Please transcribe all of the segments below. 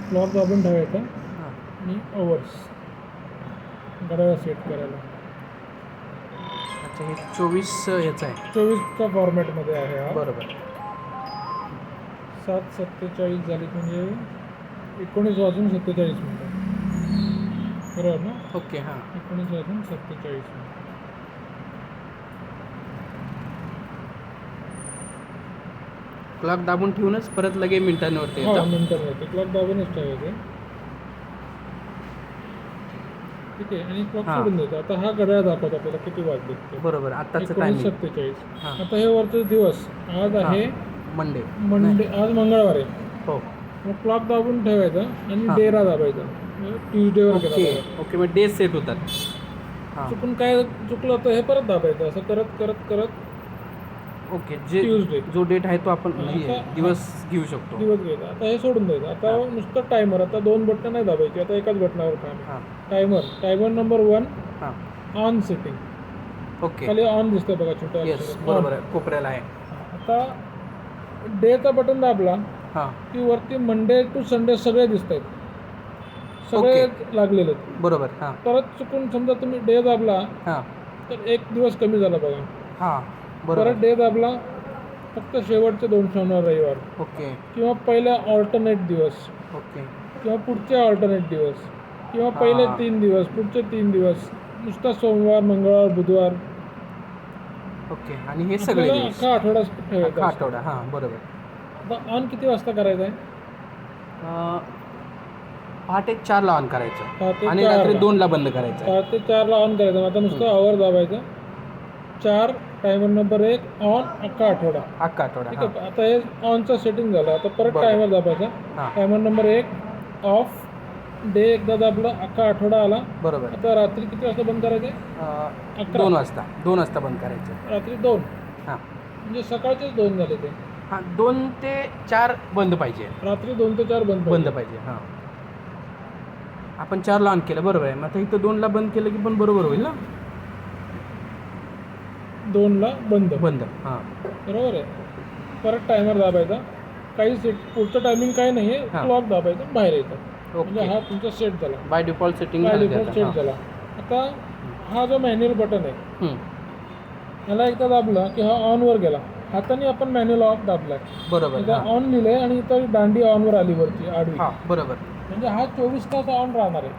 Clock दाबून ठेवायचा हां आणि अवर्स घड्याळ सेट करायला. अच्छा, हे 24 ह्याचं आहे. 24चा फॉर्मॅटमध्ये आहे हा. बरोबर. 7:47 झाली म्हणजे 19:47 मिनटं. बरोबर ना? ओके. हां 19:47 मिनटं. क्लॉक दाबून ठेवूनच परत लगे मिनिटांवरती हां येतं. मिनटांवरती क्लॉक दाबूनच ठेवायचं. ठीक आहे आणि क्लॉक हां सोडून द्यायचा. आता हा घड्याळ दाखवतो आपल्याला किती वाजले ते. बरोबर. आत्ताचं टायमिंग. 19:47. हां आता हे वरचे दिवस आज हां आहे मंडे. आज मंगळवार आहे. हो. मग क्लॉक दाबून ठेवायचा आणि हां डेरा दाबायचा. ट्यूजडेवर गेला ओके बघा. ओके, मग डेज सेट होतात. हां चुकून काय चुकलं तर हे परत दाबायचं. असं करत करत करत ओके. जे ट्यूजडे जो डेट आहे तो आपण आता दिवस घेऊ शकतो. दिवस घ्यायचा. आता हे सोडून द्यायचं. आता हां. नुसतं टायमर. आता 2 बटणं नाही दाबायची. आता एकाच बटनावर काम आहे. हां टायमर नंबर 1 हां ऑन सेटिंग. ओके. खाली ऑन दिसतंय बघा छोट्या येस अक्षरात. बरोबर On. आहे, कोपऱ्याला आहे. आता डेचा बटन दाबला हां की वरती मंडे टू संडे सगळे दिसत आहेत. सगळे लागलेले आहेत. बरोबर. हां परत चुकून समजा तुम्ही डे दाबला हां तर एक दिवस कमी झाला बघा. हां परत बरोबर. डे दाबला फक्त शेवटचे 2 शनिवार रविवार ओके किंवा पहिल्या ऑल्टरनेट दिवस ओके किंवा पुढचे ऑल्टरनेट दिवस किंवा पहिले हां. 3 दिवस पुढचे 3 दिवस नुसता सोमवार मंगळवार बुधवार ओके. आणि हे सगळे आपल्याला दिवस अख्खा आठवडा ठेवायचा अख्खा असतो. आठवडा. हां बरोबर. आता ऑन किती वाजता करायचं आहे? पहाटे 4ला ऑन करायचं पहाटे आणि 4ला. रात्री 2ला बंद करायचं. 4 ते 4ला ऑन करायचं. आता नुसतं आवर दाबायचं. 4 टायमर नंबर 1 ऑन अख्खा आठवडा. अख्खा आठवडा. ठीक हां आहे. आता हे ऑनचं सेटिंग झालं. आता परत बरोबर. टायमर दाबायचा. हां टायमर नंबर 1 ऑफ. डे एकदा दाबलं अख्खा आठवडा आला. बरोबर. आता रात्री किती वाजता बंद करायचे? 2 वाजता 2 वाजता बंद करायचं. रात्री 2 हां म्हणजे सकाळचेच 2 झाले ते. हां 2 ते 4 बंद पाहिजे. रात्री 2 ते 4 बंद पाहिजे. हां आपण 4ला ऑन केलं बरोबर आहे. मग आता इथं 2ला बंद केलं की पण बरोबर होईल ना. 2ला बंद. हां बरोबर आहे. परत टायमर दाबायचा. काही सेट पुढचं टायमिंग काय नाही आहे. हां. क्लॉक दाबायचं बाहेर येतं. म्हणजे ओके. हा तुमचा सेट झाला. बाय डिफॉल्ट सेटिंग बाय झालं डिफॉल्ट त्याचं. सेट हां. झाला. आता हा जो मॅन्युअल बटन आहे हं. ह्याला एकदा दाबला की हा ऑनवर गेला. हाताने आपण मॅन्युअल ऑफ दाबलाय. बरोबर. एकदा हां ऑन लिहिलंय आणि इथं दांडी ऑनवर आली वरती आडवी. हां बरोबर. म्हणजे हा 24 तास ऑन राहणार आहे.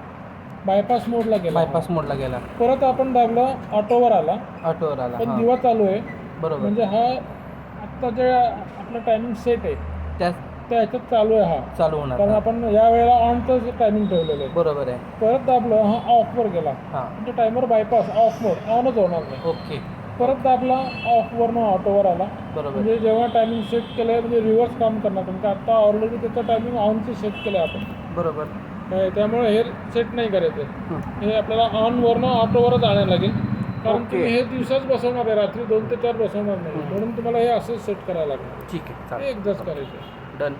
बायपास मोडला गेला. बायपास मोडला गेला. परत आपण दाबलं ऑटोवर आला. ऑटोवर आला. पण हां दिवा चालू आहे. बरोबर. म्हणजे हा आत्ता जे आपलं टायमिंग सेट आहे त्या त्या ह्याच्यात चालू आहे हा. चालू होणार. कारण हां. आपण या वेळेला ऑनचं टायमिंग ठेवलेलं आहे. बरोबर आहे. परत दाबलं हा ऑफवर गेला. हां म्हणजे टायमर बायपास ऑफ मोड ऑनच होणार नाही. ओके. परत दाबला ऑफवरनं ऑटोवर आला. बरोबर. म्हणजे जेव्हा टायमिंग सेट केलं आहे म्हणजे रिव्हर्स काम करणार. कारण आता ऑलरेडी त्याचं टायमिंग ऑनचं सेट केलं आहे आपण. बरोबर. काय त्यामुळे हे सेट नाही करायचं. हं. हे आपल्याला ऑनवरनं ऑटोवरच आणायला लागेल. कारण ओके. तुम्ही हे दिवसाच बसवणार आहे. रात्री 2 ते 4 बसवणार नाही. म्हणून तुम्हाला हे असंच सेट करायला लागणार. ठीक आहे हे चालेल. एकदाच करायचं. डन.